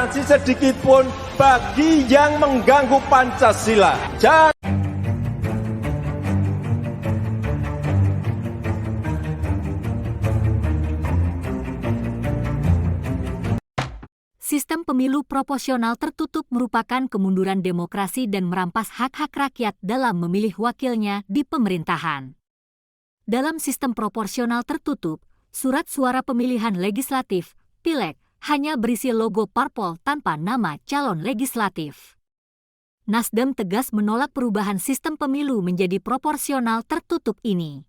toleransi sedikit pun bagi yang mengganggu Pancasila. Sistem pemilu proporsional tertutup merupakan kemunduran demokrasi dan merampas hak-hak rakyat dalam memilih wakilnya di pemerintahan. Dalam sistem proporsional tertutup, surat suara pemilihan legislatif, pileg, hanya berisi logo parpol tanpa nama calon legislatif. Nasdem tegas menolak perubahan sistem pemilu menjadi proporsional tertutup ini.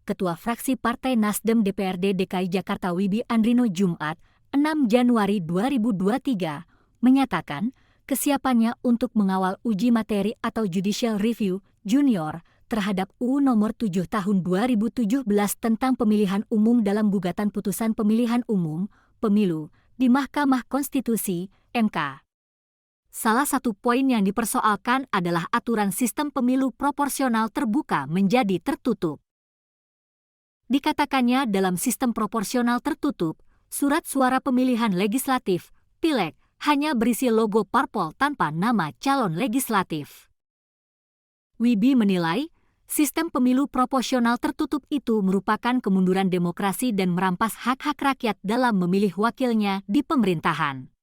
Ketua Fraksi Partai Nasdem DPRD DKI Jakarta Wibi Andrino Jumat, 6 Januari 2023, menyatakan kesiapannya untuk mengawal uji materi atau judicial review junior terhadap UU Nomor 7 Tahun 2017 tentang pemilihan umum dalam gugatan putusan pemilihan umum pemilu di Mahkamah Konstitusi (MK). Salah satu poin yang dipersoalkan adalah aturan sistem pemilu proporsional terbuka menjadi tertutup. Dikatakannya dalam sistem proporsional tertutup, surat suara pemilihan legislatif, pileg, hanya berisi logo parpol tanpa nama calon legislatif. Wibi menilai, sistem pemilu proporsional tertutup itu merupakan kemunduran demokrasi dan merampas hak-hak rakyat dalam memilih wakilnya di pemerintahan.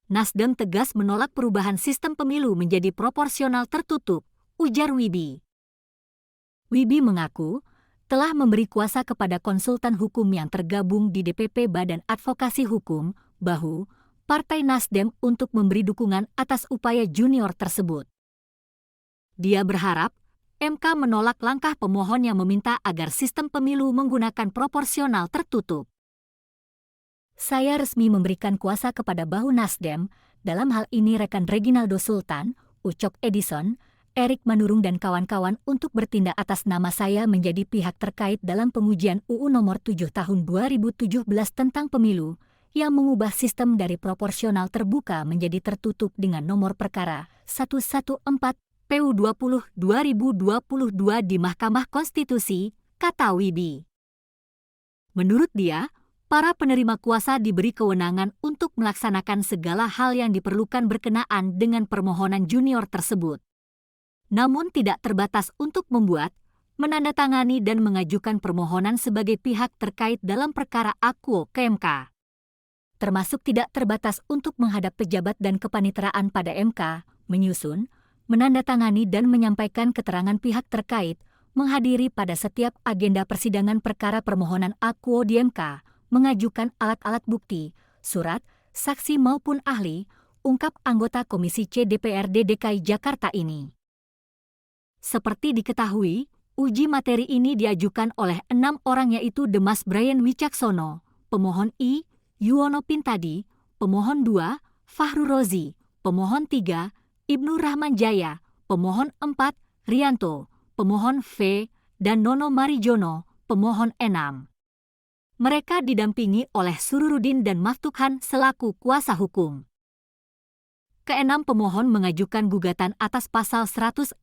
Nasdem tegas menolak perubahan sistem pemilu menjadi proporsional tertutup, ujar Wibi. Wibi mengaku, telah memberi kuasa kepada konsultan hukum yang tergabung di DPP Badan Advokasi Hukum, BAHU, Partai Nasdem untuk memberi dukungan atas upaya junior tersebut. Dia berharap MK menolak langkah pemohon yang meminta agar sistem pemilu menggunakan proporsional tertutup. Saya resmi memberikan kuasa kepada BAHU Nasdem, dalam hal ini rekan Reginaldo Sultan, Ucok Edison, Erik Manurung dan kawan-kawan untuk bertindak atas nama saya menjadi pihak terkait dalam pengujian UU Nomor 7 Tahun 2017 tentang pemilu yang mengubah sistem dari proporsional terbuka menjadi tertutup dengan nomor perkara 114 PU 20/2022 di Mahkamah Konstitusi, kata Wibi. Menurut dia, para penerima kuasa diberi kewenangan untuk melaksanakan segala hal yang diperlukan berkenaan dengan permohonan junior tersebut. Namun tidak terbatas untuk membuat, menandatangani dan mengajukan permohonan sebagai pihak terkait dalam perkara akuo ke MK. Termasuk tidak terbatas untuk menghadap pejabat dan kepanitraan pada MK, menyusun, menandatangani dan menyampaikan keterangan pihak terkait, menghadiri pada setiap agenda persidangan perkara permohonan akuo di MK, mengajukan alat-alat bukti, surat, saksi maupun ahli, ungkap anggota Komisi C DPRD DKI Jakarta ini. Seperti diketahui, uji materi ini diajukan oleh 6 orang yaitu Demas Brian Wicaksono, pemohon I, Yuwono Pintadi, pemohon 2, Fahru Rozi, pemohon 3, Ibnu Rahman Jaya, pemohon 4, Rianto, pemohon V, dan Nono Marijono, pemohon 6. Mereka didampingi oleh Sururudin dan Maftukhan selaku kuasa hukum. Keenam pemohon mengajukan gugatan atas pasal 168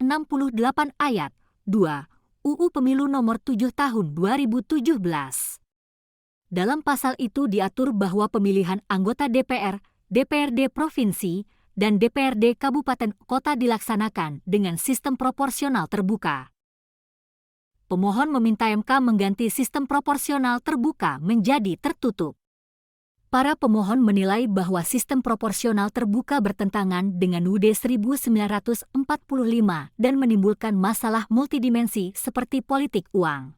ayat 2 UU Pemilu Nomor 7 Tahun 2017. Dalam pasal itu diatur bahwa pemilihan anggota DPR, DPRD Provinsi, dan DPRD Kabupaten Kota dilaksanakan dengan sistem proporsional terbuka. Pemohon meminta MK mengganti sistem proporsional terbuka menjadi tertutup. Para pemohon menilai bahwa sistem proporsional terbuka bertentangan dengan UUD 1945 dan menimbulkan masalah multidimensi seperti politik uang.